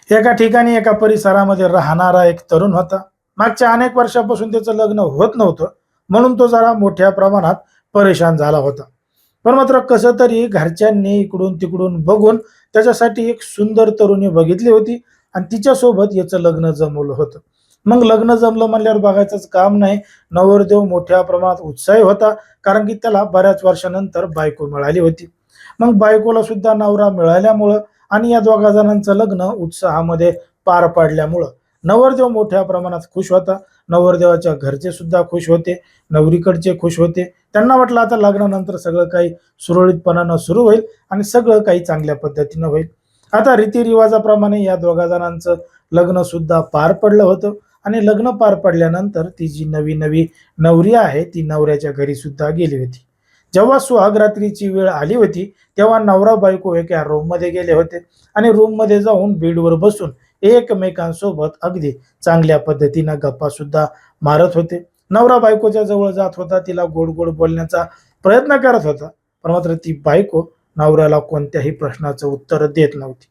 एका ठिकाणी एका परिसरामध्ये राहणारा एक तरुण होता. मागच्या अनेक वर्षापासून त्याचं लग्न होत नव्हतं, म्हणून तो जरा मोठ्या प्रमाणात परेशान झाला होता. पण मात्र कसं तरी घरच्यांनी इकडून तिकडून बघून त्याच्यासाठी एक सुंदर तरुणी बघितली होती आणि तिच्यासोबत याचं लग्न जमवलं होतं. मग लग्न जमलं म्हणल्यावर बघायचंच काम नाही. नवरदेव मोठ्या प्रमाणात उत्साही होता, कारण की त्याला बऱ्याच वर्षानंतर बायको मिळाली होती. मग बायकोला सुद्धा नवरा मिळाल्यामुळं आणि या दोघा जणांचं लग्न उत्साहामध्ये पार पाडल्यामुळं नवरदेव मोठ्या प्रमाणात खुश होता. नवरदेवाच्या घरचे सुद्धा खुश होते, नवरीकडचे खुश होते. त्यांना वाटलं आता लग्नानंतर सगळं काही सुरळीतपणानं सुरू होईल आणि सगळं काही चांगल्या पद्धतीनं होईल. आता रीतिरिवाजाप्रमाणे या दोघा जणांचं लग्न सुद्धा पार पडलं होतं आणि लग्न पार पडल्यानंतर ती जी नवी नवी नवरी आहे ती नवऱ्याच्या घरी सुद्धा गेली होती. जेव्हा सुहागरात्रीची वेळ आली होती तेव्हा नवरा बायको एका रूममध्ये गेले होते आणि रूममध्ये जाऊन बेडवर बसून एकमेकांसोबत अगदी चांगल्या पद्धतीनं गप्पा सुद्धा मारत होते. नवरा बायकोच्या जवळ जात होता, तिला गोड गोड बोलण्याचा प्रयत्न करत होता, पण मात्र ती बायको नवऱ्याला कोणत्याही प्रश्नाचं उत्तर देत नव्हती.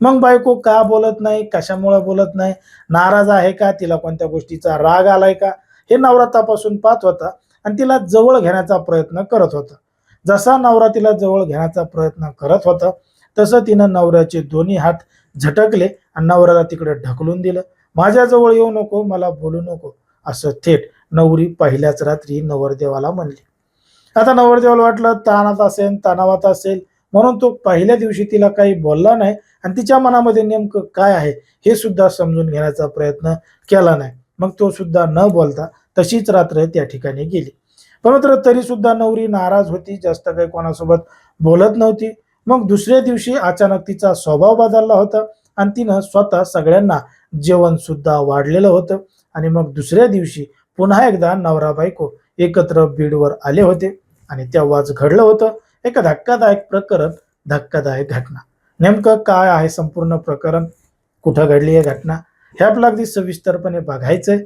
मग बायको का बोलत नाही, कशामुळे बोलत नाही, नाराज आहे का, तिला कोणत्या गोष्टीचा राग आलाय का, हे नवरा तपासून पाहत होता आणि तिला जवळ घेण्याचा प्रयत्न करत होता. जसा नवरा तिला जवळ घेण्याचा प्रयत्न करत होता तसं तिनं नवऱ्याचे दोन्ही हात झटकले आणि नवऱ्याला तिकडे ढकलून दिलं. माझ्याजवळ येऊ नको, मला बोलू नको, असं थेट नवरी पहिल्याच रात्री नवरदेवाला म्हणली. आता नवरदेवाला वाटलं ताणात असेल, तणावात असेल, म्हणून तो पहिल्या दिवशी तिला काही बोलला नाही आणि तिच्या मनामध्ये नेमकं काय आहे हे सुद्धा समजून घेण्याचा प्रयत्न केला नाही. मग तो सुद्धा न बोलता तशीच रात्र त्या ठिकाणी गेली. पण मात्र तरी सुद्धा नवरी नाराज होती, जास्त काही कोणासोबत बोलत नव्हती. मग दुसऱ्या दिवशी अचानक तिचा स्वभाव बदलला होता आणि तिनं स्वतः सगळ्यांना जेवण सुद्धा वाढलेलं होतं. आणि मग दुसऱ्या दिवशी पुन्हा एकदा नवरा बायको एकत्र बीडवर आले होते आणि तेव्हाच घडलं होतं एक धक्कादायक प्रकरण, धक्कादायक घटना. नेमकं काय आहे संपूर्ण प्रकरण, कुठं घडली आहे घटना, हे आपलं अगदी सविस्तरपणे बघायचंय.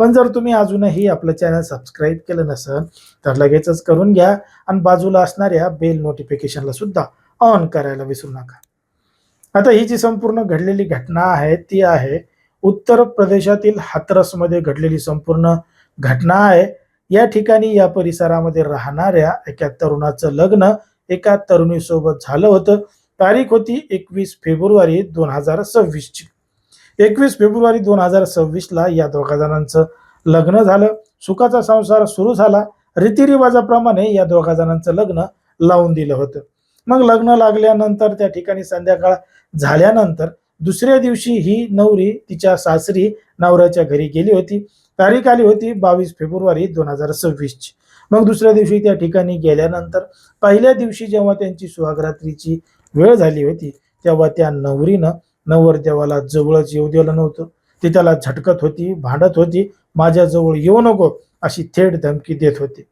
पण जर तुम्ही अजूनही आपलं चॅनल सबस्क्राईब केलं नसेल तर लगेचच करून घ्या आणि बाजूला असणाऱ्या बेल नोटिफिकेशनला सुद्धा ऑन करायला विसरू नका. आता ही जी संपूर्ण घडलेली घटना आहे ती आहे उत्तर प्रदेशातील हाथरसमध्ये घडलेली संपूर्ण घटना आहे. या ठिकाणी या परिसरामध्ये राहणाऱ्या एका तरुणाचं लग्न एका तरुणीसोबत झालं होतं. तारीख होती 21 फेब्रुवारी 2026 ची. 21 फेब्रुवारी 2026ला या दोघा जणांचं लग्न झालं. सुखाचा संसार सुरू झाला. रीतिरिवाजाप्रमाणे या दोघा जणांचं लग्न लावून दिलं होतं. मग लग्न लागल्यानंतर त्या ठिकाणी संध्याकाळ झाल्यानंतर दुसऱ्या दिवशी ही नवरी तिच्या सासरी नवऱ्याच्या घरी गेली होती. तारीख आली होती 22 फेब्रुवारी 2026 ची. मग दुसऱ्या दिवशी त्या ठिकाणी गेल्यानंतर पहिल्या दिवशी जेव्हा त्यांची सुहागरात्रीची वेळ झाली होती तेव्हा त्या नवरीनं नवरदेवाला जवळच येऊ दिलं नव्हतं. ती त्याला झटकत होती, भांडत होती, माझ्याजवळ येऊ नको अशी थेट धमकी देत होती.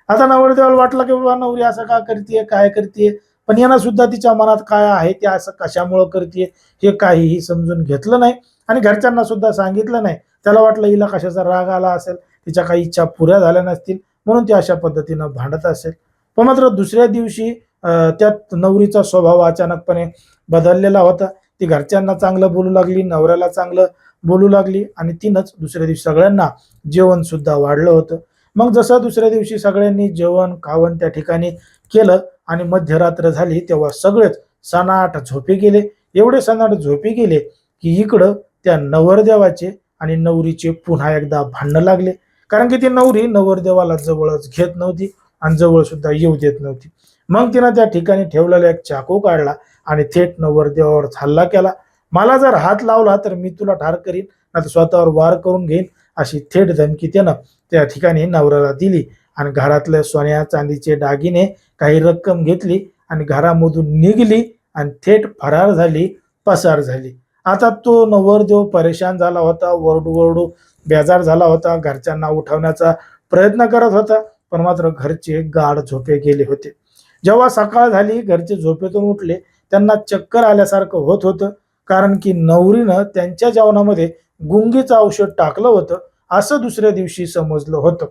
आता नवरदेवाला वाटलं की बाबा नवरी असं का करते, काय करते, पण यांना सुद्धा तिच्या मनात काय आहे ते असं कशामुळं करते हे काहीही समजून घेतलं नाही आणि घरच्यांना सुद्धा सांगितलं नाही. त्याला वाटलं हिला कशाचा राग आला असेल, तिच्या काही इच्छा पुऱ्या झाल्या नसतील म्हणून ती अशा पद्धतीनं भांडत असेल. पण मात्र दुसऱ्या दिवशी त्या नवरीचा स्वभाव अचानकपणे बदललेला होता. ती घरच्यांना चांगलं बोलू लागली, नवऱ्याला चांगलं बोलू लागली आणि तिनंच दुसऱ्या दिवशी सगळ्यांना जेवण सुद्धा वाढलं होतं. मग जसं दुसऱ्या दिवशी सगळ्यांनी जेवण खावण त्या ठिकाणी केलं आणि मध्यरात्र झाली तेव्हा सगळेच सनाट झोपी गेले. एवढे सनाट झोपी गेले की इकडं त्या नवरदेवाचे आणि नवरीचे पुन्हा एकदा भांडणं लागले. कारण की ती नवरी नवरदेवाला जवळच घेत नव्हती आणि जवळ सुद्धा येऊ देत नव्हती. मग तिनं त्या ठिकाणी ठेवलेला एक चाकू काढला आणि थेट नवरदेवावर हल्ला केला. मला जर हात लावला तर मी तुला ठार करीन, नाही स्वतःवर वार करून घेईन, अशी थेट धमकी त्यानं त्या ठिकाणी नवऱ्याला दिली आणि घरातले सोन्या चांदीचे दागिने काही रक्कम घेतली आणि घरामधून निघली आणि थेट फरार झाली, पसार झाली. आता तो नवरदेव परेशान झाला होता, वरडू बेजार झाला होता, घरच्यांना उठवण्याचा प्रयत्न करत होता, पण मात्र घरचे गाढ झोपे गेले होते. जेव्हा सकाळ झाली घरचे झोपेतून उठले त्यांना चक्कर आल्यासारखं होत होतं, कारण की नवरीनं त्यांच्या जेवणामध्ये गुंगीचं औषध टाकलं होतं असं दुसऱ्या दिवशी समजलं होतं.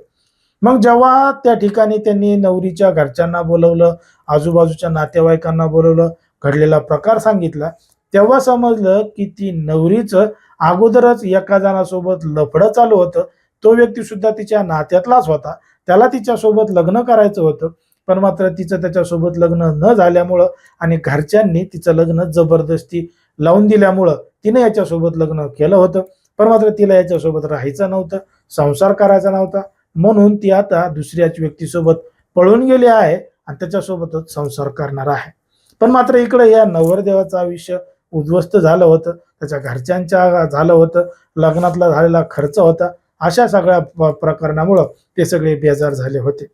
मग जेव्हा त्या ठिकाणी त्यांनी नवरीच्या घरच्यांना बोलवलं, आजूबाजूच्या नातेवाईकांना बोलवलं, घडलेला प्रकार सांगितला, तेव्हा समजलं की ती नवरीचं अगोदरच एका जणासोबत लफडं चालू होतं. तो व्यक्ती सुद्धा तिच्या नात्यातलाच होता. त्याला तिच्यासोबत लग्न करायचं होतं. पण मात्र तिचं त्याच्यासोबत लग्न न झाल्यामुळं आणि घरच्यांनी तिचं लग्न जबरदस्ती लावून दिल्यामुळं तिने याच्यासोबत लग्न केलं होतं. पण मात्र तिला याच्यासोबत राहायचं नव्हतं, संसार करायचा नव्हता. म्हणून ती आता दुसऱ्याच व्यक्तीसोबत पळून गेली आहे आणि त्याच्यासोबतच संसार करणार आहे. पण मात्र इकडे या नवरदेवाचं आयुष्य उद्ध्वस्त झालं होतं. त्याच्या घरच्यांच्या झालं होतं, लग्नातला झालेला खर्च होता. अशा सगळ्या प्रकरणामुळं ते सगळे बेजार झाले होते.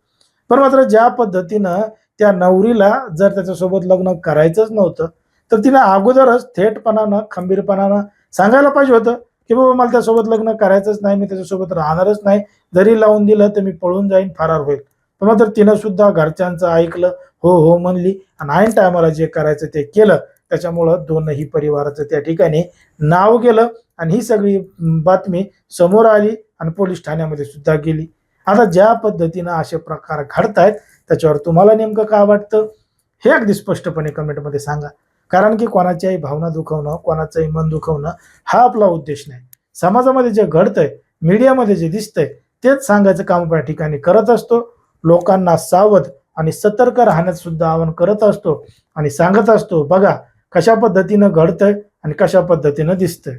पण मात्र ज्या पद्धतीनं त्या नवरीला जर त्याच्यासोबत लग्न करायचंच नव्हतं, तर तिनं अगोदरच थेटपणानं, खंबीरपणानं सांगायला पाहिजे होतं, की बाबा मला त्यासोबत लग्न करायचंच नाही, मी त्याच्यासोबत राहणारच नाही. जरी लावून दिलं तर मी पळून जाईन, फरार होईल. पण मात्र तिनं सुद्धा घरच्यांचं ऐकलं, हो, हो म्हणली आणि ऐन टायमाला जे करायचं ते केलं. त्याच्यामुळं दोनही परिवाराचं त्या ठिकाणी नाव गेलं आणि ही सगळी बातमी समोर आली आणि पोलीस ठाण्यामध्ये सुद्धा गेली. आता ज्या पद्धतीनं असे प्रकार घडतायत त्याच्यावर तुम्हाला नेमकं काय वाटतं? हे अगदी स्पष्टपणे कमेंटमध्ये सांगा. कारण की कोणाच्याही भावना दुखवणं, कोणाचंही मन दुखवणं हा आपला उद्देश नाही. समाजामध्ये जे घडतंय, मीडियामध्ये जे दिसतंय तेच सांगायचं काम आपण या ठिकाणी करत असतो. लोकांना सावध आणि सतर्क राहण्याचं सुद्धा आवाहन करत असतो आणि सांगत असतो, बघा कशा पद्धतीनं घडतंय आणि कशा पद्धतीनं दिसतंय.